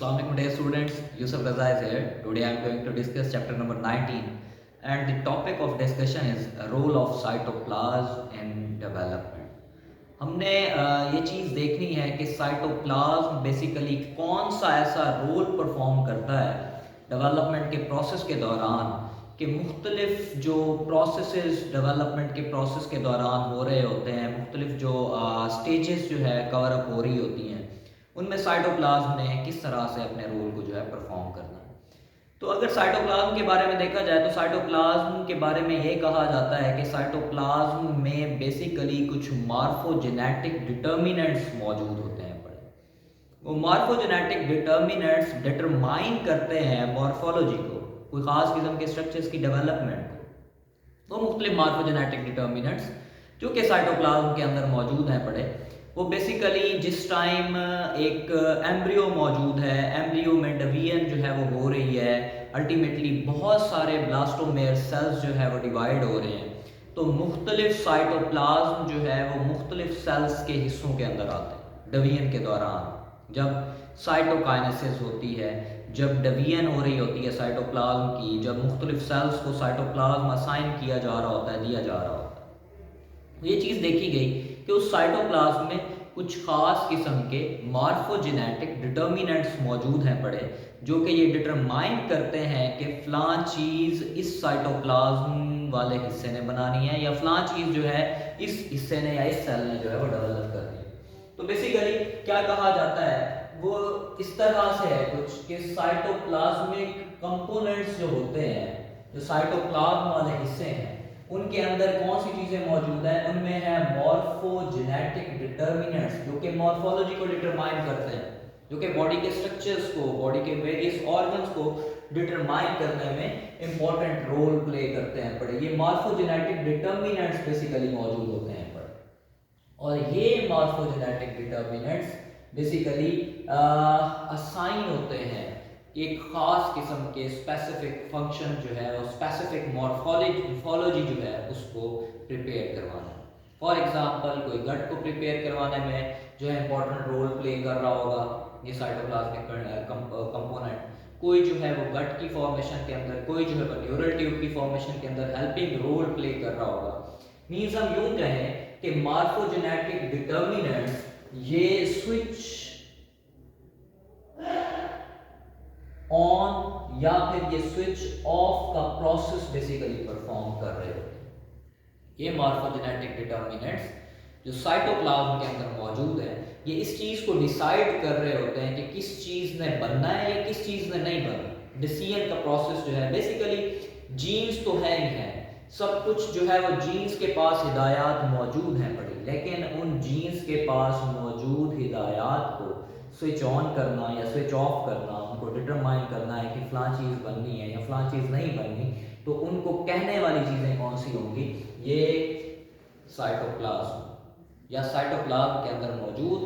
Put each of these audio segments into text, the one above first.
Assalamualaikum dear students, Yusuf Raza is here. Today I am going to discuss chapter number 19 and the topic of discussion is role of cytoplasm in development. हमने ये चीज़ देखनी है कि cytoplasm basically कौन सा ऐसा role perform करता है डेवलपमेंट के प्रोसेस के दौरान कि मुख्तलिफ जो प्रोसेसेस डेवलपमेंट के प्रोसेस के दौरान हो रहे होते हैं, मुख्तलिफ जो स्टेजेस जो है कवर अप हो रही होती हैं, उनमें साइटोप्लाज्म ने किस तरह से अपने रोल को जो है परफॉर्म करना है। तो अगर साइटोप्लाज्म के बारे में देखा जाए तो साइटोप्लाज्म के बारे में ये कहा जाता है कि साइटोप्लाज्म में बेसिकली कुछ मार्फोजेनेटिक डिटर्मिनेंट्स मौजूद होते हैं। पड़े वो मार्फोजेनेटिक डिटर्मिनेंट्स डिटरमाइन करते हैं मॉर्फोलॉजी को, कोई ख़ास किस्म के स्ट्रक्चर्स की डेवलपमेंट को। तो मुख्तलिफ मार्फोजेनेटिक डिटर्मिनेंट्स जो कि साइटोप्लाज्म के अंदर मौजूद हैं पड़े, वो बेसिकली जिस टाइम एक एम्ब्रियो मौजूद है, एम्ब्रियो में डिवीजन जो है वो हो रही है, अल्टीमेटली बहुत सारे ब्लास्टोमेयर सेल्स जो है वो डिवाइड हो रहे हैं, तो मुख्तलिफ साइटोप्लाज्म जो है वो मुख्तलिफ सेल्स के हिस्सों के अंदर आते हैं। डिवीजन के दौरान जब साइटोकाइनेसिस होती है, जब डिवीजन हो रही होती है साइटोप्लाज्म की, जब मुख्तलिफ सेल्स को साइटोप्लाज्म असाइन किया जा रहा होता है, दिया जा रहा होता है, ये चीज़ देखी गई कि उस साइटोप्लाज्म में कुछ ख़ास किस्म के मार्फोजेनेटिक डिटर्मिनेंट्स मौजूद हैं पड़े, जो कि ये डिटरमाइन करते हैं कि फ़लाँ चीज़ इस साइटोप्लाज्म वाले हिस्से ने बनानी है या फ़लाँ चीज़ जो है इस हिस्से ने या इस सेल ने जो है वो डेवलप करनी है। तो बेसिकली क्या कहा जाता है, वो इस तरह से है कुछ कि साइटोप्लाज्मिक कंपोनेंट्स जो होते हैं, जो साइटोप्लाज्म वाले हिस्से हैं, उनके अंदर कौन सी चीज़ें मौजूद हैं, उनमें है मॉर्फोजेनेटिक डिटर्मिनेंट्स जो कि मॉर्फोलॉजी को डिटरमाइन करते हैं, जो कि बॉडी के स्ट्रक्चर्स को, बॉडी के वेरियस ऑर्गन्स को डिटरमाइन करने में इंपॉर्टेंट रोल प्ले करते हैं पड़े। ये मॉर्फोजेनेटिक डिटर्मिनेंट्स बेसिकली मौजूद होते हैं पड़े, और ये मॉर्फोजेनेटिक डिटर्मिनेंट्स बेसिकली असाइन होते हैं एक ख़ास किस्म के स्पेसिफिक फंक्शन जो है वो स्पेसिफिक मॉर्फोलॉजी जो है उसको प्रिपेयर करवाना। फॉर एग्जांपल कोई गट को प्रिपेयर करवाने में जो है इंपॉर्टेंट रोल प्ले कर रहा होगा ये साइटोप्लाज्मिक कंपोनेंट, कोई जो है वो गट की फॉर्मेशन के अंदर, कोई जो है वो न्यूरल ट्यूब की फॉर्मेशन के अंदर हेल्पिंग रोल प्ले कर रहा होगा। मीन्स हम यूं कहें कि मार्फोजेनेटिक डिटर्मिनेंट्स ये स्विच ऑन या फिर ये स्विच ऑफ का प्रोसेस बेसिकली परफॉर्म कर रहे होते हैं। ये मार्फोजेनेटिक डिटर्मिनेंट्स जो साइटोप्लाज्म के अंदर मौजूद है, ये इस चीज़ को डिसाइड कर रहे होते हैं कि किस चीज़ ने बनना है या किस चीज़ ने नहीं बनना। डिसीजन का प्रोसेस जो है बेसिकली जीन्स तो है ही है, सब कुछ जो है वो जीन्स के पास हिदायत मौजूद हैं पड़ी, लेकिन उन जीन्स के पास मौजूद हिदायत को स्विच ऑन करना या स्विच ऑफ करना, उनको डिटरमाइन करना है कि फ़लाँ चीज़ बननी है या फ़लाँ चीज़ नहीं बननी, तो उनको कहने वाली चीज़ें कौन सी होंगी, ये साइटोप्लाज्म या साइटोप्लाज्म के अंदर मौजूद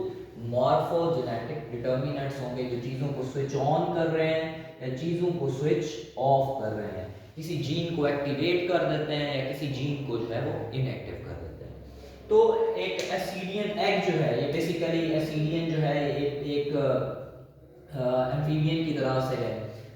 मॉर्फोजेनेटिक डिटर्मिनेंट्स होंगे जो चीज़ों को स्विच ऑन कर रहे हैं या चीज़ों को स्विच ऑफ कर रहे हैं, किसी जीन को एक्टिवेट कर देते हैं या किसी जीन को जो है वो इनएक्टिव कर देते हैं। तो एक एसिडियन एग जो है, ये बेसिकली एसिडियन जो है एक एम्फीबियन की तरह से है,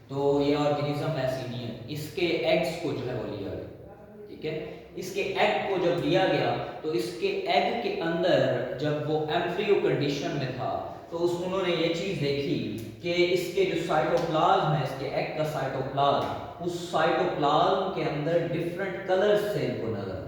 तो ये ऑर्गेनिज्म एसिडियन, इसके एग्स को जो है वो लिया गया, ठीक है। इसके एग को जब लिया गया तो इसके एग के अंदर जब वो एम्ब्रियो कंडीशन में था तो उन्होंने ये चीज़ देखी कि इसके जो साइटोप्लाज्म है, इसके एग का साइटोप्लाज्म, उस साइटोप्लाज्म के अंदर डिफरेंट कलर्स से इनको नजर,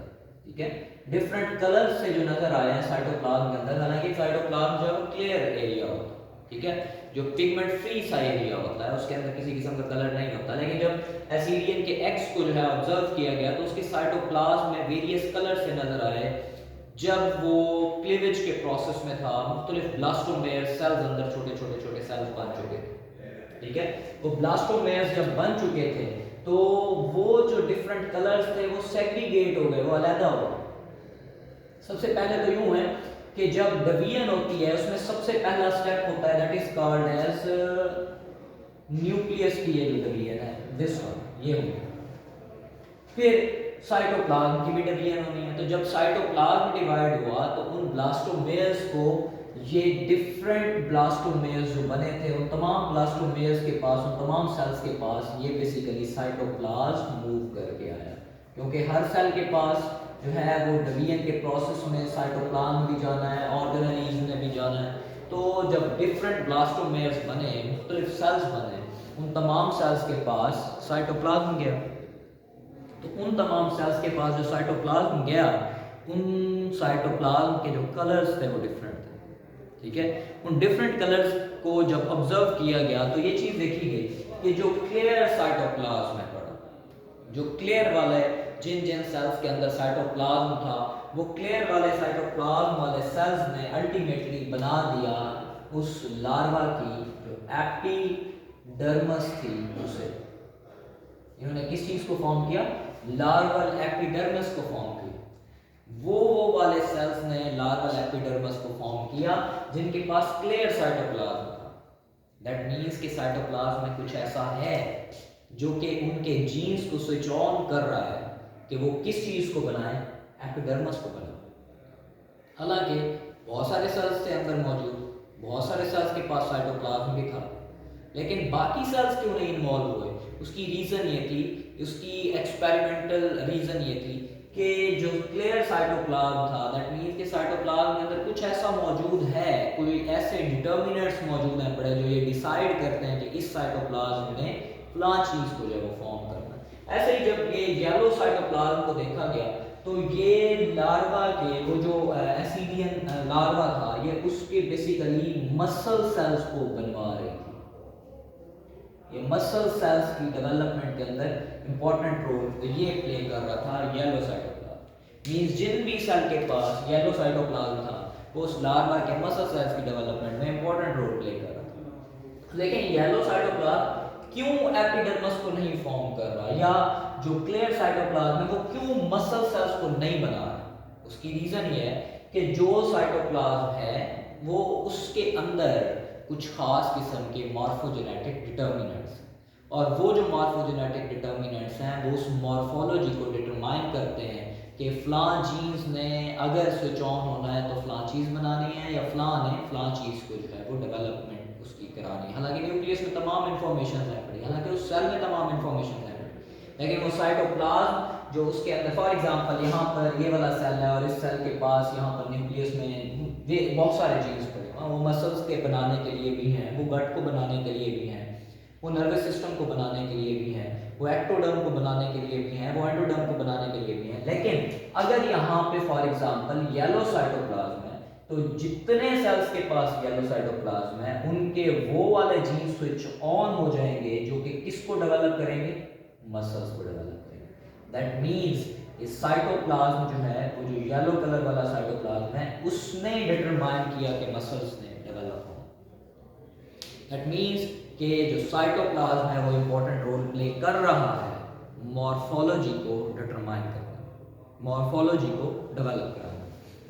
ठीक है, डिफरेंट कलर्स से जो नजर आए हैं साइटोप्लाज्म के अंदर। हालांकि साइटोप्लाज्म जो है क्लियर एरिया होता है, ठीक है, जो पिगमेंट फ्री सा एरिया होता है, उसके अंदर किसी किस्म का कलर नहीं होता। लेकिन जब एसिडियन के एग्स को जो है ऑब्जर्व किया गया तो उसके साइटोप्लाज्म में वेरियस कलर से नजर आए। जब वो क्लीवेज के प्रोसेस में था, मुख्तलिफ ब्लास्टोमेयर सेल्स अंदर छोटे छोटे छोटे सेल्स बन चुके थे, ठीक है, वो ब्लास्टोमेयर्स जब बन चुके थे तो वो जो डिफरेंट कलर्स थे वो सेग्रीगेट हो गए, वो अलग हो गए। सबसे पहले तो यूं है कि जब डिवीजन होती है उसमें सबसे पहला स्टेप होता है that is called as nucleus की ये जो डिवीजन है, दिस वन, ये हो। फिर साइटोप्लाज्म की भी डिवीजन होनी है, तो जब साइटोप्लाज्म डिवाइड हुआ तो उन ब्लास्टोमेयर्स को ये डिफरेंट ब्लास्टोमेयर्स जो बने थे उन तमाम ब्लास्टोमेयर्स के पास, उन तमाम सेल्स के पास ये बेसिकली साइटोप्लाज्म मूव करके आया, क्योंकि हर सेल के पास जो है वो डिवीजन के प्रोसेस में साइटोप्लाज्म भी जाना है, ऑर्गेनेल्स में भी जाना है। तो जब डिफरेंट ब्लास्टोमेयर्स बने, मुख्तलिफ सेल्स बने, उन तमाम सेल्स के पास साइटोप्लाज्म गया। तो उन तमाम सेल्स के पास जो साइटोप्लाज्म गया, उन साइटोप्लाज्म के जो कलर्स थे वो डिफरेंट थे। ठीक है, उन डिफरेंट कलर्स को जब ऑब्जर्व किया गया तो ये चीज़ देखी गई कि जो क्लियर साइटोप्लाज्म है पड़ा, जो क्लियर वाले जिन जिन सेल्स के अंदर साइटोप्लाज्म था, वो क्लियर वाले साइटोप्लाज्म वाले सेल्स ने अल्टीमेटली बना दिया उस लार्वा की जो एपिडर्मिस थी उसे। इन्होंने किस चीज़ को फॉर्म किया? लार्वल एपिडर्मिस को फॉर्म किया। वो वाले सेल्स ने लार्वल एपिडर्मिस को फॉर्म किया जिनके पास क्लियर साइटोप्लाज्म था। दैट मींस कि साइटोप्लाज्म में कुछ ऐसा है जो कि उनके जीन्स को स्विच ऑन कर रहा है कि वो किस चीज़ को बनाए? एपिडर्मिस को बनाए। हालांकि बहुत सारे सेल्स थे अंदर मौजूद, बहुत सारे सेल्स के पास साइटोप्लाज्म भी था, लेकिन बाकी सेल्स क्यों नहीं इन्वॉल्व हुए? उसकी रीज़न ये थी, उसकी एक्सपेरिमेंटल रीज़न ये थी कि जो क्लियर साइटोप्लाज्म था, दैट मीन्स कि साइटोप्लाज्म के अंदर कुछ ऐसा मौजूद है, कोई ऐसे डिटर्मिनेंट्स मौजूद हैं पड़े जो ये डिसाइड करते हैं कि इस साइटोप्लाज्म में फलां चीज़ को जो है वो फॉर्म करना है। ऐसे ही जब ये येलो साइटोप्लाज्म को देखा गया तो ये लार्वा के वो जो एसिडियन लार्वा था, ये उसके बेसिकली मसल सेल्स को बनवा रही थी। ये मसल सेल्स की डेवलपमेंट के अंदर इंपॉर्टेंट रोल ये प्ले कर रहा था येलो साइटोप्लाज्म। मींस जिन भी सेल के पास येलो साइटोप्लाज्म था वो उस लार्वा के मसल सेल्स की डेवलपमेंट में इंपॉर्टेंट रोल प्ले कर रहा था। लेकिन येलो साइटोप्लाज्म क्यों एपिडर्मिस को नहीं फॉर्म कर रहा, या जो क्लियर साइटोप्लाज्म है वो क्यों मसल सेल्स को नहीं बना रहा? उसकी रीजन ये है कि जो साइटोप्लाज्म है वो उसके अंदर कुछ खास किस्म के मॉर्फोजेनेटिक डिटर्मिनेंट्स, और वो जो मॉर्फोजेनेटिक डिटर्मिनेंट्स हैं वो उस मॉर्फोलॉजी को डिटरमाइन करते हैं कि फ़लाँ जीन्स ने अगर स्विच ऑन होना है तो फ़लाँ चीज़ बनानी है, या फ़लाँ ने फ़लाँ चीज़ को जो है वो डेवलपमेंट उसकी करानी है। हालांकि न्यूक्लियस में तमाम इन्फॉर्मेशन है पड़ी, हालांकि उस सेल में तमाम इन्फॉर्मेशन है पड़ी, लेकिन वो साइटोप्लाज्म जो उसके अंदर, फॉर एग्जांपल यहाँ पर ये वाला सेल है और इस सेल के पास यहाँ पर न्यूक्लियस में ये बहुत सारे जीन्स पड़े, वो मसल्स के बनाने के लिए भी हैं, वो गट को बनाने के लिए भी हैं, वो नर्वस सिस्टम को बनाने के लिए भी हैं, वो एक्टोडर्म को बनाने के लिए भी हैं, वो एंडोडर्म को बनाने के लिए भी हैं। लेकिन अगर यहाँ पे फॉर एग्जांपल येलो साइटोप्लाज्म है तो जितने सेल्स के पास येलो साइटोप्लाज्म है उनके वो वाले जीन स्विच ऑन हो जाएंगे जो कि किसको डेवलप करेंगे? मसल्स को डेवलप करेंगे। दैट मीन्स इस साइटोप्लाज्म जो है वो जो येलो कलर वाला साइटोप्लाज्म है उसने डिटरमाइन किया कि मसल्स ने डेवलप होना। दैट मीन्स कि जो साइटोप्लाज्म है वो इंपॉर्टेंट रोल प्ले कर रहा है मॉर्फोलॉजी को डिटरमाइन करना, मॉर्फोलॉजी को डेवलप करना।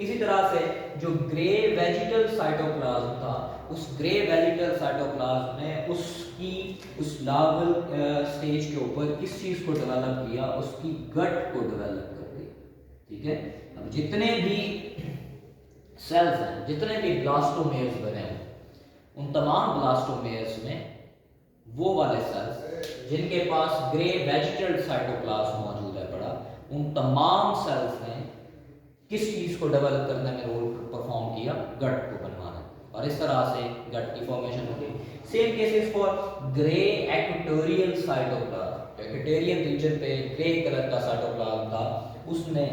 इसी तरह से जो ग्रे वेजिटल साइटोप्लाज्म था, उस ग्रे वेजिटल साइटोप्लाज्म ने उस लार्वल स्टेज के ऊपर किस चीज़ को डेवलप किया? उसकी गट को डेवलप कर दिया। ठीक है, अब जितने भी सेल्स हैं, जितने भी ब्लास्टोमेयर्स बने हैं, उन तमाम ब्लास्टोमेयर्स में वो वाले सेल्स जिनके पास ग्रे वेजिटल साइटोप्लाज्म मौजूद है पड़ा, उन तमाम सेल्स ने किस चीज़ को डेवलप करने में रोल परफॉर्म किया? गट को बनवाना, और इस तरह से गट की फॉर्मेशन होती है। Same cases for grey equatorial cytoplasm. Equatorial region पे ग्रे कलर का साइटोप्लाज्म था, उसने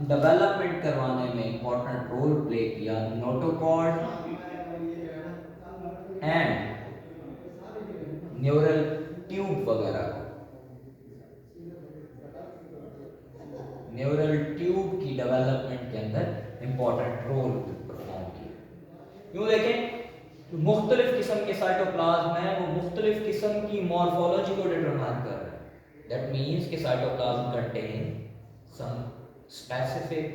डेवलपमेंट करवाने में इंपॉर्टेंट रोल प्ले किया नोटोकॉर्ड एंड न्यूरल ट्यूब वगैरह को। न्यूरल ट्यूब की डेवलपमेंट के अंदर इंपॉर्टेंट रोल परफॉर्म किया। यूँ देखें, मुख्तलिफ किस्म के साइटोप्लाज्म हैं, वो मुख्तलिफ किस्म की मॉर्फोलॉजी को डिटरमाइन कर रहे हैं। दैट मीन्स कि cytoplasm contain some specific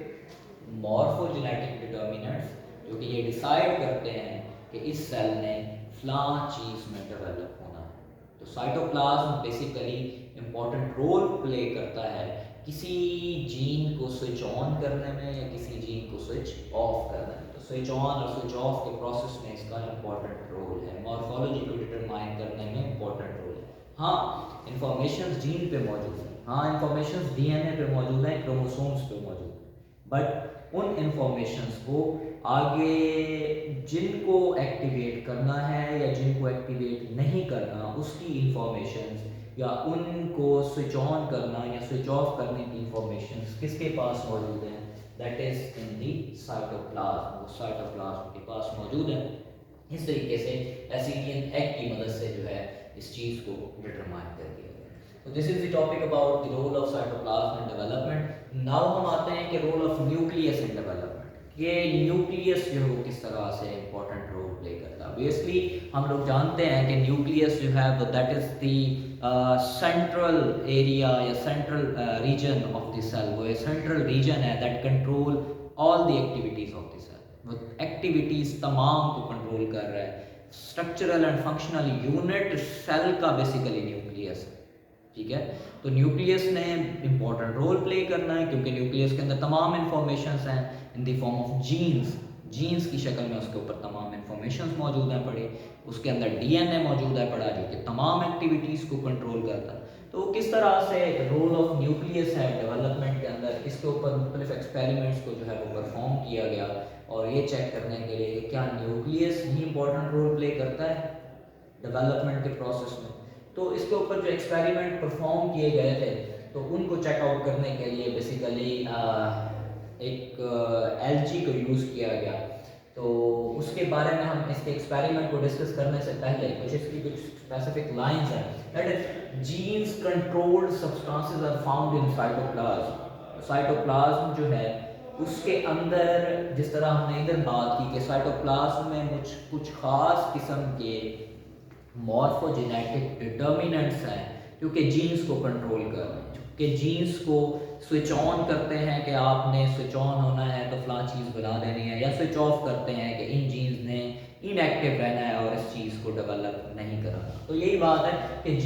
morphogenetic determinants जो कि ये डिसाइड करते हैं कि इस सेल ने फलां चीज़ में डेवलप होना है। तो cytoplasm basically important role play करता है किसी जीन को स्विच ऑन करने में या किसी जीन को स्विच ऑफ करने में। तो स्विच ऑन और स्विच ऑफ के प्रोसेस में इसका इम्पोर्टेंट रोल है, मॉर्फोलॉजी को डिटरमाइन करने में इम्पोर्टेंट रोल है। हाँ, इंफॉर्मेशन जीन पे मौजूद है, हाँ इंफॉर्मेशन डीएनए पे मौजूद है, क्रोमोसोम्स पे मौजूद है, बट उन इंफॉर्मेशंस को आगे जिनको एक्टिवेट करना है या जिनको एक्टिवेट नहीं करना, उसकी इंफॉर्मेशंस या उनको स्विच ऑन करना या स्विच ऑफ करने की इंफॉर्मेशंस किसके पास मौजूद है? That is in the cytoplasm. वो साइटोप्लाज्म के पास मौजूद है। इस तरीके से एसिडियन एग की मदद से जो है इस चीज़ को डिटरमाइन कर दिया गया। तो this is the topic about the role of cytoplasm in development. Now हम आते हैं कि role of nucleus in development. ये न्यूक्लियस जो है वो किस तरह से इंपॉर्टेंट रोल प्ले करता है। ऑब्वियसली हम लोग जानते हैं कि न्यूक्लियस जो है वो that is the central area या central region of the cell. वो एक सेंट्रल रीजन है that control all the activities of the cell. वो एक्टिविटीज तमाम को कंट्रोल कर रहा है। Structural and functional unit cell का बेसिकली न्यूक्लियस है, ठीक है। तो न्यूक्लियस ने इंपॉर्टेंट रोल प्ले करना है क्योंकि न्यूक्लियस के अंदर तमाम इंफॉर्मेशंस हैं in the form of genes. Genes की शक्ल में उसके ऊपर तमाम इंफॉर्मेशंस मौजूद हैं पड़े। उसके अंदर डीएनए मौजूद है पड़ा जो कि तमाम एक्टिविटीज़ को कंट्रोल करता है। तो किस तरह से रोल ऑफ न्यूक्लियस है डेवलपमेंट के अंदर, इसके ऊपर मुख्तलिफ एक्सपेरिमेंट्स को जो है वो परफॉर्म किया गया और ये चेक करने के लिए कि क्या न्यूक्लियस ही इंपॉर्टेंट रोल प्ले करता है डेवलपमेंट के प्रोसेस में। तो इसके ऊपर जो एक्सपेरिमेंट परफॉर्म किए गए थे तो उनको चेकआउट करने के लिए बेसिकली एक एलजी को यूज़ किया गया। तो उसके बारे में हम इसके एक्सपेरिमेंट को डिस्कस करने से पहले कुछ इसकी कुछ स्पेसिफिक लाइंस हैं। That is genes controlled substances are found in cytoplasm. Cytoplasm जो है उसके अंदर, जिस तरह हमने इधर बात की कि साइटोप्लाज्म में कुछ खास किस्म के मॉर्फोजेनेटिक डिटर्मिनेंट्स हैं क्योंकि जीन्स को कंट्रोल कर रहे हैं, कि जीन्स को स्विच ऑन करते हैं कि आपने स्विच ऑन होना है तो फलां चीज़ बना देनी है, या स्विच ऑफ करते हैं कि इन जीन्स ने इनएक्टिव रहना है और इस चीज़ को डेवलप नहीं कराना। तो यही बात है कि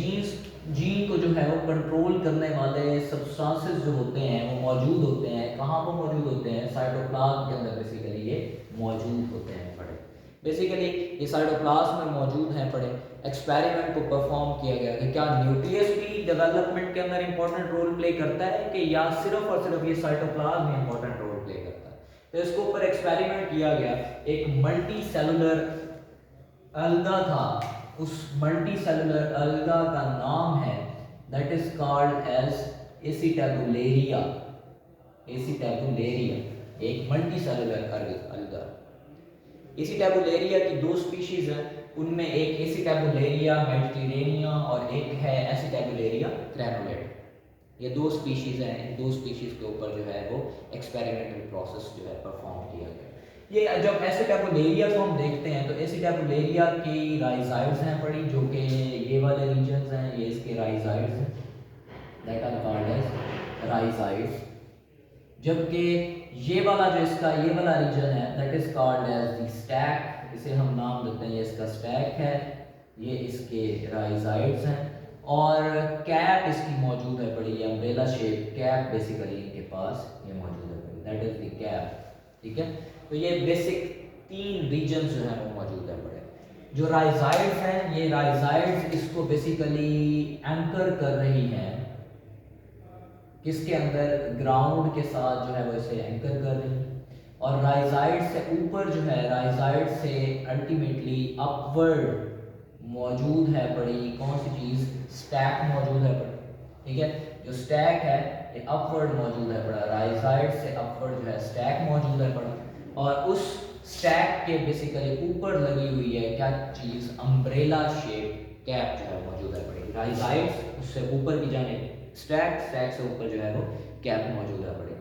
जीन को जो है वो कंट्रोल करने वाले सब्सटेंसेस जो होते हैं वो मौजूद होते हैं। कहाँ पर मौजूद होते हैं? साइटोप्लाज्म के अंदर बेसिकली ये मौजूद होते हैं पड़े। बेसिकली ये साइटोप्लाज्म में मौजूद हैं पड़े। एक्सपेरिमेंट को परफॉर्म किया गया कि क्या न्यूक्लियस भी डेवलपमेंट के अंदर इंपॉर्टेंट रोल प्ले करता है कि या सिर्फ और सिर्फ ये साइटोप्लाज्म में इंपॉर्टेंट रोल प्ले करता है। तो इसके ऊपर एक्सपेरिमेंट किया गया। एक मल्टी सेलुलर अलगा था, उस मल्टी सेलुलर अलगा का नाम है दैट इज कॉल्ड एज एसिटाबुलेरिया। एसिटाबुलेरिया एक मल्टी सेलुलर अलगा। एसिटाबुलेरिया की दो स्पीशीज हैं, उनमें एक एसिटाबुलेरिया मेडिटेरेनिया और एक है एसिटाबुलेरिया ग्रैनुलेटा। ये दो स्पीशीज हैं। इन दो स्पीशीज के ऊपर जो है वो एक्सपेरिमेंटल प्रोसेस जो है परफॉर्म किया गया। ये जब एसिटाबुलेरिया को हम देखते हैं तो एसिटाबुलेरिया की राइजाइड्स हैं पड़ी जो कि ये वाले रीजन्स हैं, ये इसके राइजाइड्स हैं that are called as rhizoids. जबकि ये वाला जो इसका ये वाला रीजन है that is called as the stalk. इसे हम नाम देते हैं, ये इसका स्टैक है, ये इसके राइजाइड्स हैं और कैप इसकी मौजूद है बड़ी अम्ब्रेला शेप कैप बेसिकली इनके पास ये मौजूद है बड़ी, दैट इज द कैप। ठीक है, तो ये बेसिक तीन रीजन्स जो हैं वो मौजूद है बड़े। जो राइजाइड्स हैं ये राइजाइड्स इसको बेसिकली एंकर कर रही हैं किसके अंदर, ग्राउंड के साथ जो है वो इसे एंकर कर रही है। और राइजाइड से ऊपर जो है, राइजाइड से अल्टीमेटली अपवर्ड मौजूद है बड़ी कौन सी चीज़, स्टैक मौजूद है बड़ी। ठीक है, जो स्टैक है ये अपवर्ड मौजूद है बड़ा, राइजाइड से अपवर्ड जो है स्टैक मौजूद है बड़ा। और उस स्टैक के बेसिकली ऊपर लगी हुई है क्या चीज़, अम्ब्रेला शेप कैप जो है मौजूद है बड़ी। राइजाइड उससे ऊपर की जाने स्टैक, स्टैक से ऊपर जो है वो कैप मौजूद है बड़े।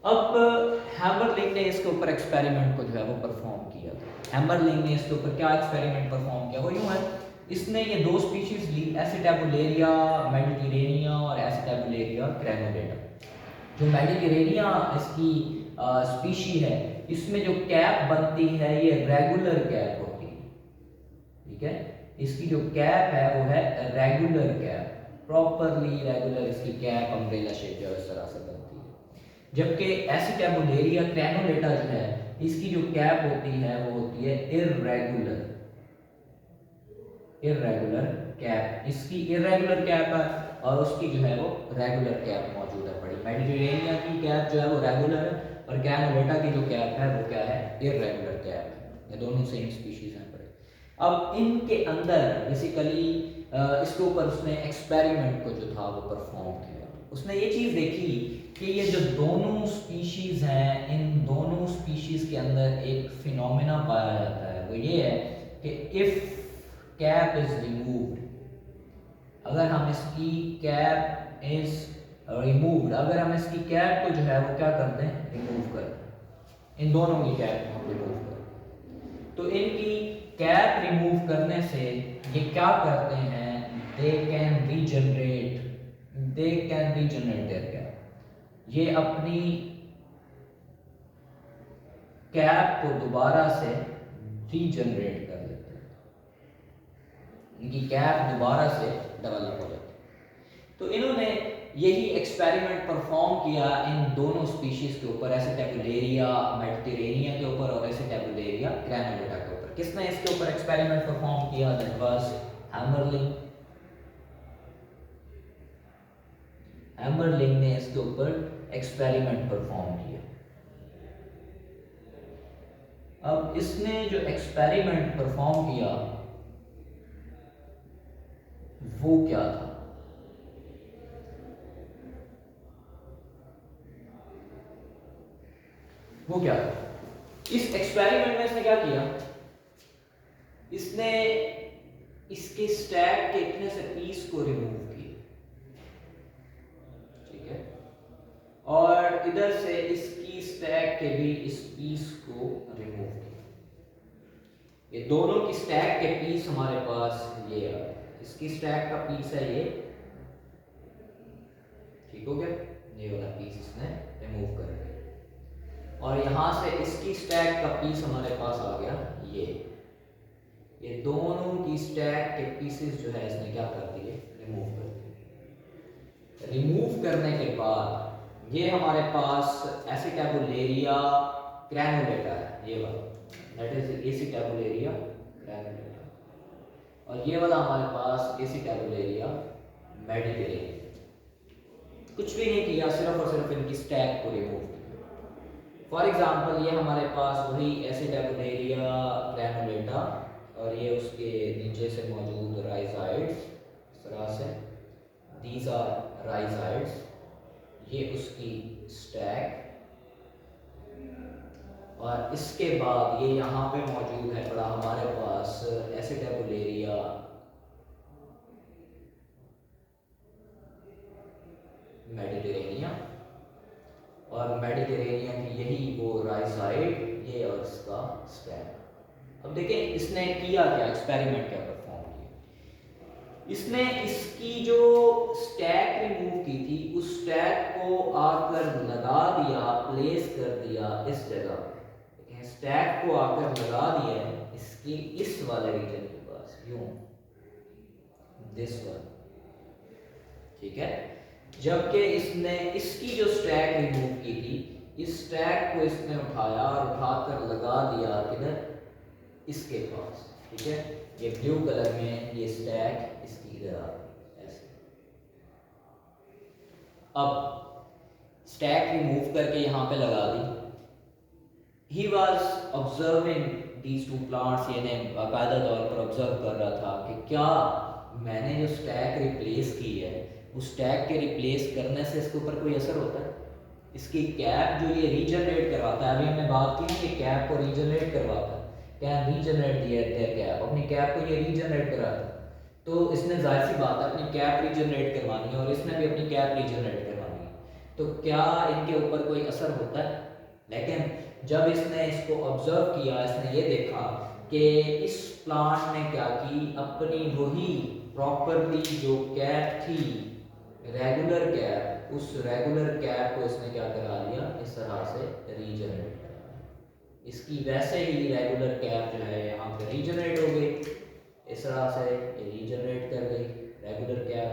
अब हैमरलिंग ने इसके ऊपर एक्सपेरिमेंट को जो है वो परफॉर्म किया था। हैमरलिंग ने इसके ऊपर क्या एक्सपेरिमेंट परफॉर्म किया, वो यूँ है, इसने ये दो स्पीशीज ली, एसिटाबुलेरिया मेडिटेरेनिया और एसिटाबुलेरिया ग्रैनुलेटा। जो मेडिटेरेनिया इसकी स्पीशी है इसमें जो कैप बनती है ये रेगुलर कैप होती है। ठीक है, इसकी जो कैप है वो है रेगुलर कैप। प्रॉपरली रेगुलर इसकी कैप अम्ब्रेला शेप जो है इस तरह से बनती है। जबकि एसिटाबुलेरिया ग्रैनुलेटा जो है इसकी जो कैप होती है वो होती है इर्रेगुलर कैप। इसकी इर्रेगुलर कैप है और उसकी जो है वो रेगुलर कैप मौजूद है पड़ी। मेडिटेरेनिया की कैप जो है वो रेगुलर है और ग्रैनुलेटा की जो कैप है वो क्या है, इर्रेगुलर कैप है। ये दोनों सेम स्पीशीज हैं पड़े। अब इनके अंदर बेसिकली इसके ऊपर उसने एक्सपेरिमेंट को जो था वो परफॉर्म किया। उसने ये चीज़ देखी कि ये जो दोनों स्पीशीज हैं, इन दोनों स्पीशीज के अंदर एक फिनोमेना पाया जाता है। वो ये है कि इफ कैप इज रिमूव्ड, अगर हम इसकी कैप इज रिमूव्ड, अगर हम इसकी कैप को जो है वो क्या करते हैं, रिमूव करते हैं, इन दोनों की कैप को हम रिमूव करते हैं, तो इनकी कैप रिमूव करने से ये क्या करते हैं, they can regenerate their cap. ये अपनी कैप को दोबारा से रीजनरेट कर लेते हैं, इनकी कैप दोबारा से डेवलप हो जाती है। तो इन्होंने यही एक्सपेरिमेंट परफॉर्म किया इन दोनों स्पीशीज के ऊपर, एसिटाबुलेरिया मेडिटेरेनिया के ऊपर और एसिटाबुलेरिया ग्रैनुलेटा के ऊपर। किसने इसके ऊपर एक्सपेरिमेंट परफॉर्म किया, दैट वाज हैमरलिंग ने इसके ऊपर एक्सपेरिमेंट परफॉर्म किया। अब इसने जो एक्सपेरिमेंट परफॉर्म किया वो क्या था, इस एक्सपेरिमेंट में इसने क्या किया, इसने इसके स्टैक के इतने से पीस को रिमूव किया, ठीक है, और इधर से इसकी स्टैक के भी इस पीस को रिमूव किया। ये दोनों की स्टैक के पीस हमारे पास ये आ, इसकी स्टैक का पीस है ये, ठीक हो गया, ये वाला पीस इसने रिमूव कर दिया, और यहां से इसकी स्टैक का पीस हमारे पास आ गया ये दोनों की स्टैक के पीसेस जो है इसने क्या कर दिए, रिमूव कर दिए। रिमूव करने के बाद ये हमारे पास एसिटाबुलेरिया ग्रैनुलेटा है, ये वाला दैट इज एसिटाबुलेरिया ग्रैनुलेटा, और ये वाला हमारे पास एसिटाबुलेरिया मेडिटेरेनिया। कुछ भी नहीं किया, सिर्फ और सिर्फ इनकी स्टैक को रिमूव किया। फॉर एग्जाम्पल ये हमारे पास वही एसिटाबुलेरिया ग्रैनुलेटा और ये उसके नीचे से मौजूद राइजाइड्स, इस तरह से दीज आर राइजाइड्स, ये उसकी स्टैक, और इसके बाद ये यहाँ पे मौजूद है पड़ा हमारे पास एसिटाबुलेरिया मेडिटेरेनिया, और मेडिटेरेनिया की यही वो राइजाइड, ये और इसका स्टैक। अब देखें इसने किया क्या, एक्सपेरिमेंट क्या परफॉर्म किया, इसने इसकी जो स्टैक रिमूव की थी उस स्टैक को आकर लगा दिया, प्लेस कर दिया इस जगह पे, स्टैक को आकर लगा दिया इसकी इस वाले रीजन के पास, यूं दिस वन, ठीक है। जबकि इसने इसकी जो स्टैक रिमूव की थी, इस स्टैक को इसने उठाया और उठाकर लगा दिया किधर, इसके पास, ठीक है। ये ब्लू कलर में ये स्टैक इसकी इधर आ गई ऐसे। अब स्टैक रिमूव करके यहाँ पे लगा दी। He was observing these two plants, यानी बाकायदा तौर पर ऑब्जर्व कर रहा था कि क्या मैंने जो स्टैक रिप्लेस की है उस स्टैक के रिप्लेस करने से इसके ऊपर कोई असर होता है। इसकी कैप जो ये रीजनरेट करवाता है, अभी हमने बात की कि कैप को रीजनरेट करवाता है, कैन रीजनरेट देयर कैप, अपनी कैप को ये रीजनरेट कराता है, तो इसने जाहिर सी बात है अपनी कैप रीजनरेट करवानी है और इसने भी अपनी कैप रीजनरेट करवानी है, तो क्या इनके ऊपर कोई असर होता है। लेकिन जब इसने इसको ऑब्जर्व किया, इसने ये देखा कि इस प्लांट ने क्या की, अपनी वही प्रॉपरली जो कैप थी, रेगुलर कैप, उस रेगुलर कैप को इसने क्या करा दिया, इस तरह से रीजनरेट करा दिया। इसकी वैसे ही रेगुलर कैप जो है यहाँ पे रीजनरेट हो गई, इस तरह से ये रीजनरेट कर गई रेगुलर कैप।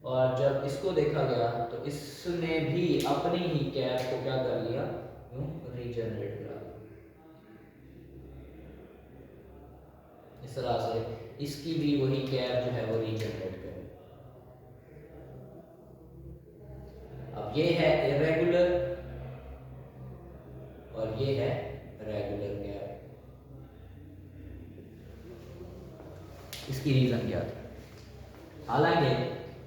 और जब इसको देखा गया तो इसने भी अपनी ही कैप को क्या कर लिया, यूं रीजनरेट करा लिया। इस तरह से इसकी भी वही कैप जो है वो रीजनरेट करे। अब ये है इरेगुलर और ये है रेगुलर कैप। इसकी रीजन क्या थी? हालांकि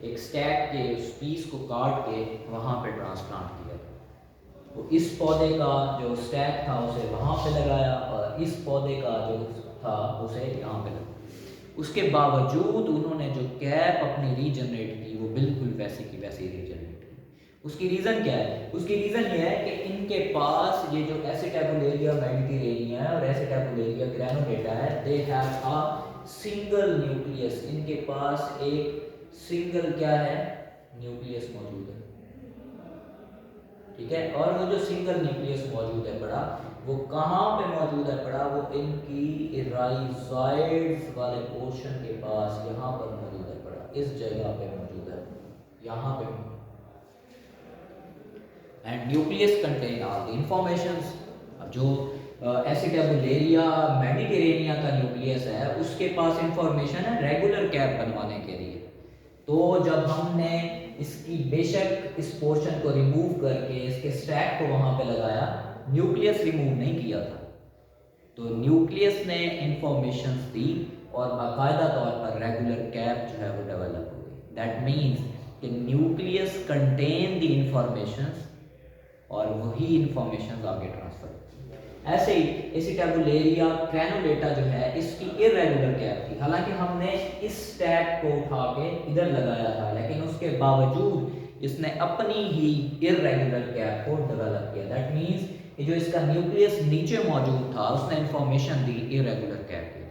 एक स्टैक के उस पीस को काट के वहां पे ट्रांसप्लांट किया, तो इस पौधे का जो स्टैक था उसे वहां पे लगाया और इस पौधे का जो था उसे यहाँ पे लगाया। उसके बावजूद उन्होंने जो कैप अपनी रीजनरेट की वो बिल्कुल वैसी की वैसी रीजनरेट की। उसकी रीज़न क्या है? उसकी रीज़न ये है कि इनके पास ये जो एसिटाबुलेरिया मेडिटेरेनिया और एसिटाबुलेरिया ग्रैनुलेटा है, they have a single nucleus. इनके पास एक सिंगल क्या है, न्यूक्लियस मौजूद है, ठीक है। और वो जो सिंगल न्यूक्लियस मौजूद है बड़ा, वो कहाँ पे मौजूद है बड़ा? वो इनकी राइजोइड्स वाले पोर्शन के पास यहाँ पर मौजूद है बड़ा, इस जगह पे मौजूद है, यहाँ पे। And nucleus contain all the informations. अब जो एसिटाबुलेरिया मेडिटेरेनिया का न्यूक्लियस है उसके पास इंफॉर्मेशन है रेगुलर कैप बनवाने के लिए। तो जब हमने इसकी बेशक इस पोर्शन को रिमूव करके इसके स्टैक को वहां पे लगाया, न्यूक्लियस रिमूव नहीं किया था, तो न्यूक्लियस ने इंफॉर्मेशन दी और बाकायदा तौर पर रेगुलर कैप जो है वो डेवलप हो गई। दैट मीन्स कि न्यूक्लियस कंटेन द इंफॉर्मेशंस और वही इंफॉर्मेशन आगे ट्रांसफर। ऐसे ही एसिटाबुलेरिया ग्रैनुलेटा जो है इसकी इरेगुलर कैप थी। हालांकि हमने इस स्टैक को उठा के इधर लगाया था, लेकिन उसके बावजूद इसने अपनी ही इरेगुलर कैप को डेवलप किया। दैट मीन्स कि जो इसका न्यूक्लियस नीचे मौजूद था उसने इंफॉर्मेशन दी इरेगुलर कैप की।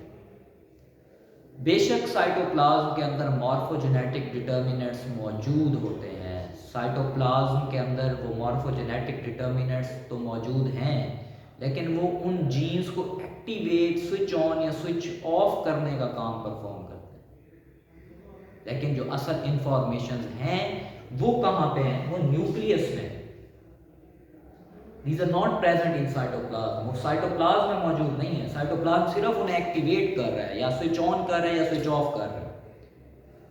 बेशक साइटोप्लाज्म के अंदर मॉर्फोजेनेटिक डिटर्मिनेंट्स मौजूद होते हैं, साइटोप्लाज्म के अंदर वो मॉर्फोजेनेटिक डिटर्मिनेंट्स तो मौजूद हैं, लेकिन वो उन जीन्स को एक्टिवेट, स्विच ऑन या स्विच ऑफ करने का काम परफॉर्म करते हैं। लेकिन जो असल इंफॉर्मेशन हैं वो कहाँ पे हैं? वो न्यूक्लियस में। These are not present in cytoplasm। वो साइटोप्लाज्म में मौजूद नहीं है। साइटोप्लाज्म सिर्फ उन्हें एक्टिवेट कर रहा है, या स्विच ऑन कर रहा है या स्विच ऑफ कर रहा है।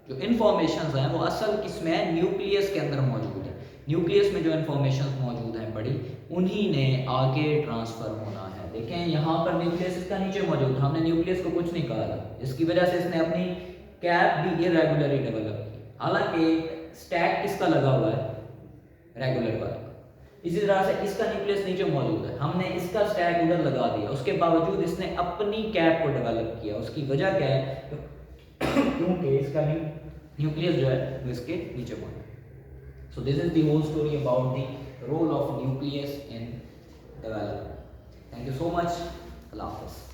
जो इंफॉर्मेशन हैं वो असल किस में है? न्यूक्लियस के अंदर मौजूद है। न्यूक्लियस में जो इंफॉर्मेशन मौजूद हैं बड़ी, उन्हीं ने आगे ट्रांसफर होना है। देखें यहाँ पर न्यूक्लियस इसका नीचे मौजूद था, हमने न्यूक्लियस को कुछ नहीं कहा था, इसकी वजह से इसने अपनी कैप भी इरेगुलरली डेवलप की। हालांकि स्टैक किसका लगा हुआ है? रेगुलर वाला। इसी तरह से इसका न्यूक्लियस नीचे मौजूद है, हमने इसका स्टैक उधर लगा दिया, उसके बावजूद इसने अपनी कैप को डेवलप किया। उसकी वजह क्या है? क्योंकि इसका न्यूक्लियस जो है वो इसके नीचे मौजूद है। So this is the whole story about the role of nucleus in development. Thank you so much. अल्लाह हाफ़िज़।